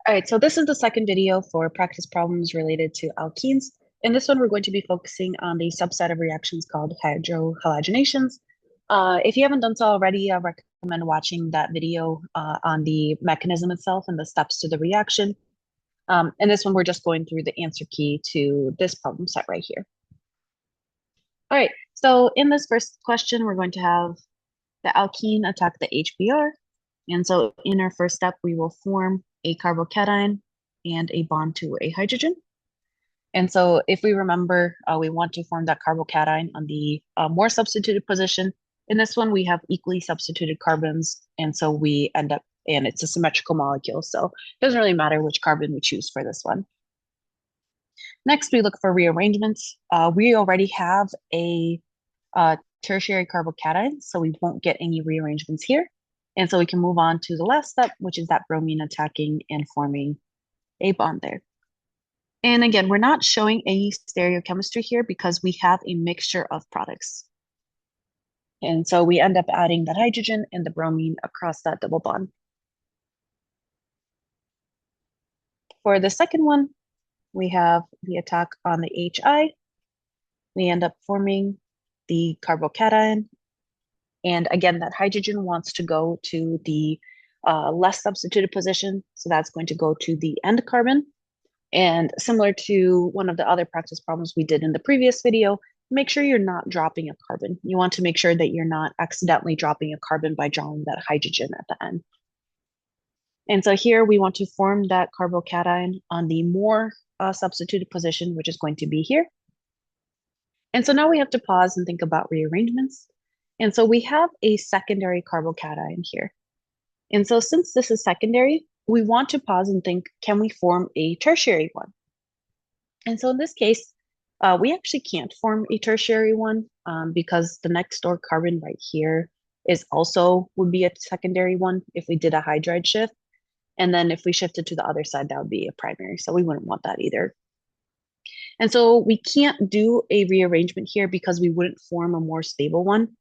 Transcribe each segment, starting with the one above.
All right, so this is the second video for practice problems related to alkenes. In this one, we're going to be focusing on the subset of reactions called hydrohalogenations. If you haven't done so already, I recommend watching that video on the mechanism itself and the steps to the reaction. In this one, we're just going through the answer key to this problem set right here. All right, so in this first question, we're going to have the alkene attack the HBr. And so in our first step, we will form a carbocation and a bond to a hydrogen. And so if we remember, we want to form that carbocation on the more substituted position. In this one, we have equally substituted carbons. And so we end up, and it's a symmetrical molecule. So it doesn't really matter which carbon we choose for this one. Next, we look for rearrangements. We already have a tertiary carbocation, so we won't get any rearrangements here. And so we can move on to the last step, which is that bromine attacking and forming a bond there. And again, we're not showing any stereochemistry here because we have a mixture of products. And so we end up adding that hydrogen and the bromine across that double bond. For the second one, we have the attack on the HI. We end up forming the carbocation. And again, that hydrogen wants to go to the less substituted position. So that's going to go to the end carbon. And similar to one of the other practice problems we did in the previous video, make sure you're not dropping a carbon. You want to make sure that you're not accidentally dropping a carbon by drawing that hydrogen at the end. And so here we want to form that carbocation on the more substituted position, which is going to be here. And so now we have to pause and think about rearrangements. And so we have a secondary carbocation here. And so since this is secondary, we want to pause and think, can we form a tertiary one? And so in this case, we actually can't form a tertiary one because the next door carbon right here is also would be a secondary one if we did a hydride shift. And then if we shifted to the other side, that would be a primary. So we wouldn't want that either. And so we can't do a rearrangement here because we wouldn't form a more stable one.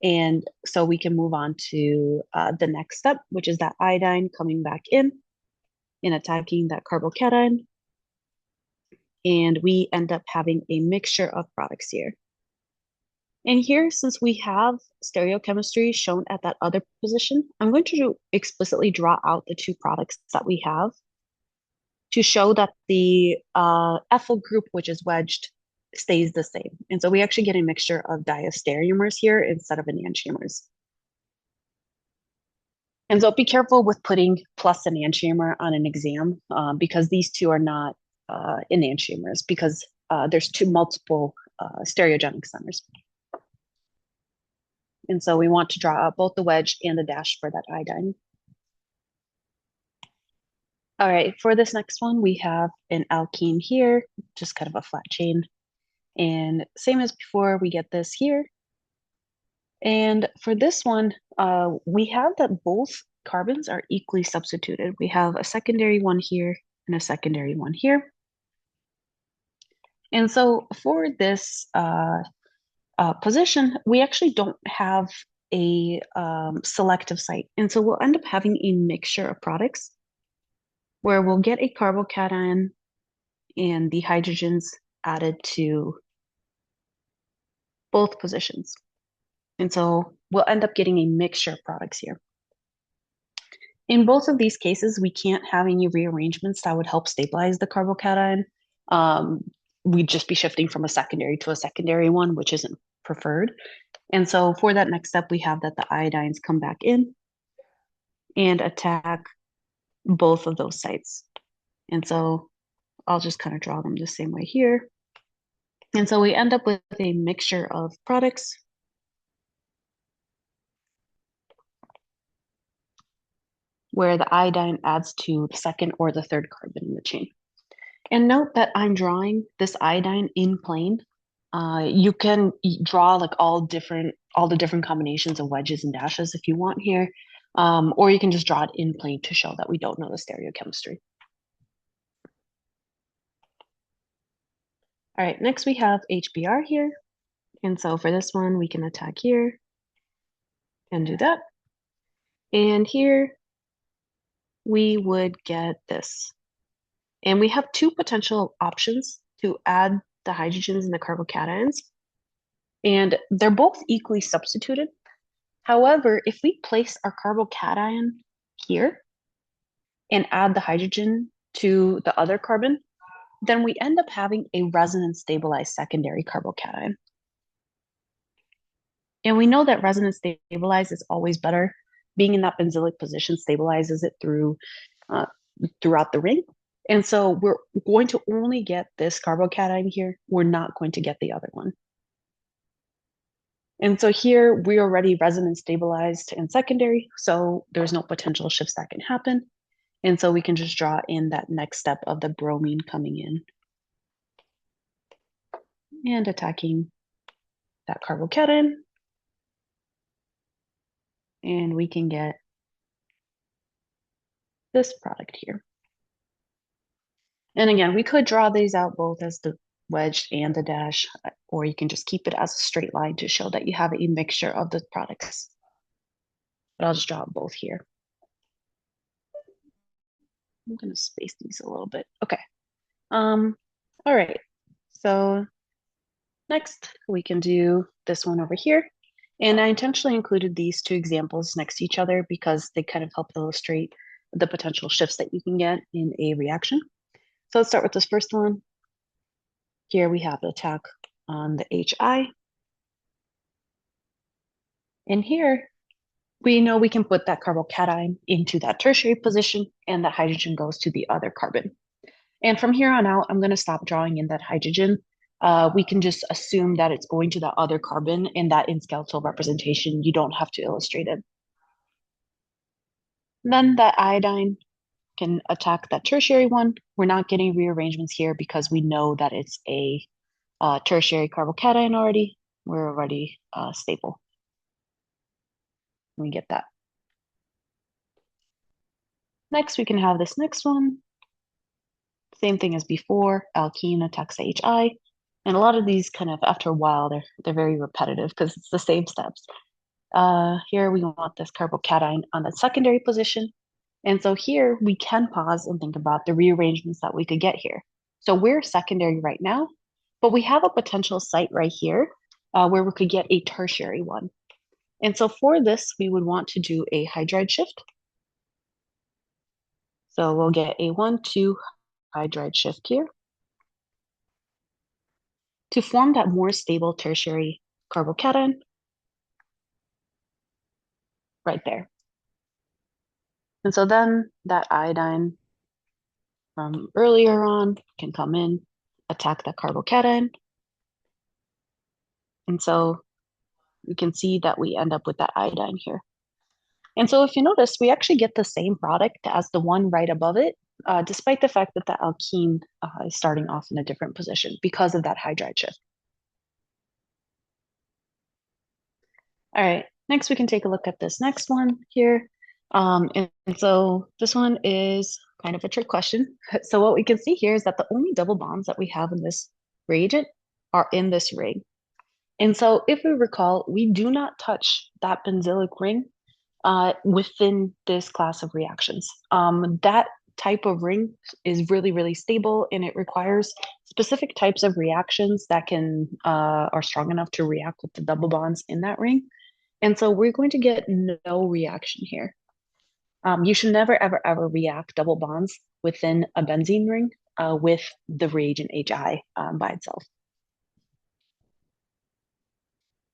And so we can move on to the next step, which is that iodine coming back in and attacking that carbocation. And we end up having a mixture of products here. And here, since we have stereochemistry shown at that other position, I'm going to explicitly draw out the two products that we have to show that the ethyl group, which is wedged, stays the same. And so we actually get a mixture of diastereomers here instead of enantiomers. And so be careful with putting plus enantiomer on an exam because these two are not enantiomers because there's multiple stereogenic centers. And so we want to draw out both the wedge and the dash for that iodine. All right, for this next one, we have an alkene here, just kind of a flat chain. And same as before, we get this here. And for this one, we have that both carbons are equally substituted. We have a secondary one here and a secondary one here. And so for this position, we actually don't have a selective site. And so we'll end up having a mixture of products where we'll get a carbocation and the hydrogens added to both positions. And so we'll end up getting a mixture of products here. In both of these cases, we can't have any rearrangements that would help stabilize the carbocation. We'd just be shifting from a secondary to a secondary one, which isn't preferred. And so for that next step, we have that the iodines come back in and attack both of those sites. And so I'll just kind of draw them the same way here. And so we end up with a mixture of products. Where the iodine adds to the second or the third carbon in the chain. And note that I'm drawing this iodine in plane. You can draw like all the different combinations of wedges and dashes if you want here, or you can just draw it in plane to show that we don't know the stereochemistry. All right, next we have HBr here. And so for this one, we can attack here and do that. And here, we would get this. And we have two potential options to add the hydrogens and the carbocations, and they're both equally substituted. However, if we place our carbocation here and add the hydrogen to the other carbon, then we end up having a resonance stabilized secondary carbocation. And we know that resonance stabilized is always better. Being in that benzylic position stabilizes it throughout the ring. And so we're going to only get this carbocation here. We're not going to get the other one. And so here we already resonance stabilized in secondary, so there's no potential shifts that can happen. And so we can just draw in that next step of the bromine coming in and attacking that carbocation. And we can get this product here. And again, we could draw these out both as the wedged and the dash, or you can just keep it as a straight line to show that you have a mixture of the products. But I'll just draw both here. I'm going to space these a little bit. Okay. All right. So next we can do this one over here. And I intentionally included these two examples next to each other because they kind of help illustrate the potential shifts that you can get in a reaction. So let's start with this first one. Here we have the attack on the HI. And here we know we can put that carbocation into that tertiary position and the hydrogen goes to the other carbon. And from here on out, I'm going to stop drawing in that hydrogen. We can just assume that it's going to the other carbon and that in skeletal representation, you don't have to illustrate it. Then that iodine can attack that tertiary one. We're not getting rearrangements here because we know that it's a tertiary carbocation already. We're already stable. We get that. Next, we can have this next one. Same thing as before, alkene attacks HI. And a lot of these kind of, after a while, they're very repetitive because it's the same steps. Here we want this carbocation on the secondary position. And so here we can pause and think about the rearrangements that we could get here. So we're secondary right now, but we have a potential site right here where we could get a tertiary one. And so for this, we would want to do a hydride shift. So we'll get a 1,2 hydride shift here to form that more stable tertiary carbocation right there. And so then that iodine from earlier on can come in, attack that carbocation. And so you can see that we end up with that iodine here. And so if you notice, we actually get the same product as the one right above it, despite the fact that the alkene is starting off in a different position because of that hydride shift. All right, next we can take a look at this next one here. And so this one is kind of a trick question. So what we can see here is that the only double bonds that we have in this reagent are in this ring. And so if we recall, we do not touch that benzylic ring within this class of reactions. That type of ring is really, really stable and it requires specific types of reactions that are strong enough to react with the double bonds in that ring. And so we're going to get no reaction here. You should never, ever, ever react double bonds within a benzene ring with the reagent HI by itself.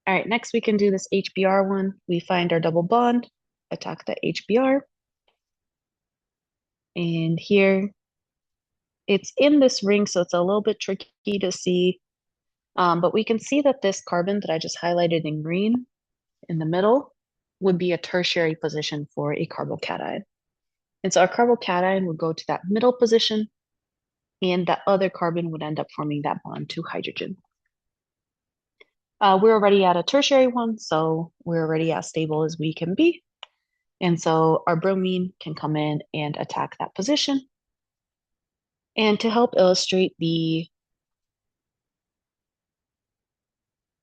All right, next we can do this HBr one. We find our double bond, attack the HBr. And here it's in this ring, so it's a little bit tricky to see. But we can see that this carbon that I just highlighted in green in the middle would be a tertiary position for a carbocation. And so our carbocation would go to that middle position, and that other carbon would end up forming that bond to hydrogen. We're already at a tertiary one, so we're already as stable as we can be. And so our bromine can come in and attack that position. And to help illustrate the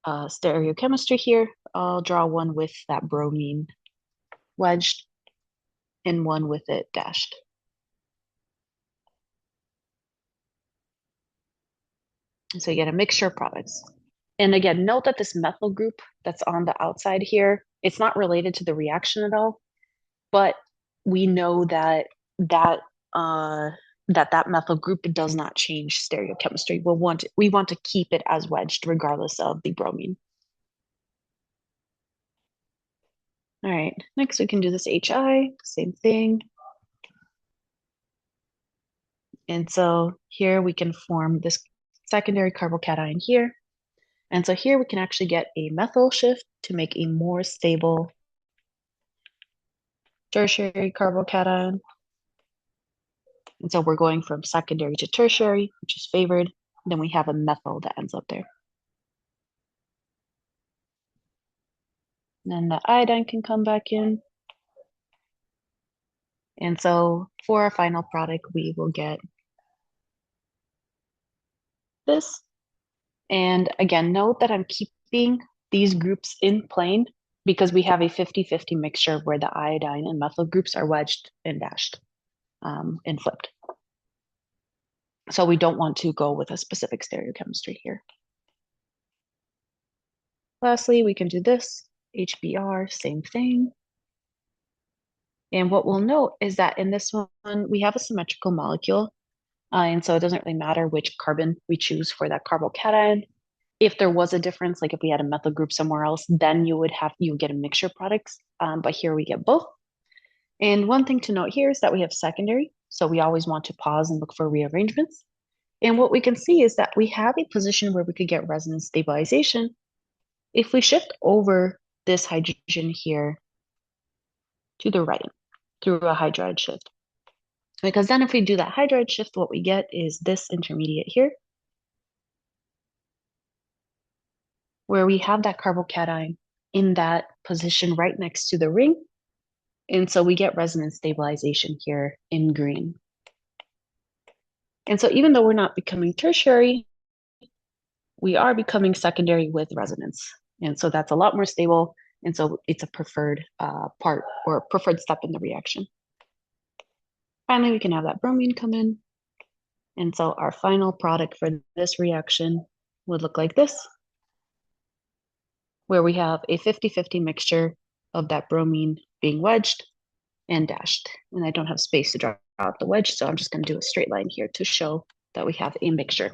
stereochemistry here, I'll draw one with that bromine wedged. and one with it dashed. So you get a mixture of products. And again, note that this methyl group that's on the outside here, it's not related to the reaction at all, but we know that that uh, that methyl group does not change stereochemistry. We want to keep it as wedged regardless of the bromine. All right, next we can do this HI, same thing. And so here we can form this secondary carbocation here. And so here we can actually get a methyl shift to make a more stable tertiary carbocation. And so we're going from secondary to tertiary, which is favored. Then we have a methyl that ends up there. And then the iodine can come back in. And so for our final product, we will get this. And again, note that I'm keeping these groups in plane because we have a 50-50 mixture where the iodine and methyl groups are wedged and dashed and flipped. So we don't want to go with a specific stereochemistry here. Lastly, we can do this, HBr, same thing. And what we'll note is that in this one, we have a symmetrical molecule. And so it doesn't really matter which carbon we choose for that carbocation. If there was a difference, like if we had a methyl group somewhere else, then you would get a mixture of products. But here we get both. And one thing to note here is that we have secondary. So we always want to pause and look for rearrangements. And what we can see is that we have a position where we could get resonance stabilization if we shift over this hydrogen here to the right through a hydride shift. Because then if we do that hydride shift, what we get is this intermediate here, where we have that carbocation in that position right next to the ring. And so we get resonance stabilization here in green. And so even though we're not becoming tertiary, we are becoming secondary with resonance. And so that's a lot more stable. And so it's a preferred part or preferred step in the reaction. Finally, we can have that bromine come in. And so our final product for this reaction would look like this, where we have a 50-50 mixture of that bromine being wedged and dashed. And I don't have space to draw out the wedge, so I'm just going to do a straight line here to show that we have a mixture.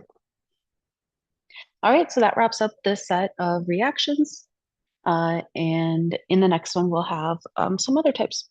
All right, so that wraps up this set of reactions. And in the next one, we'll have some other types.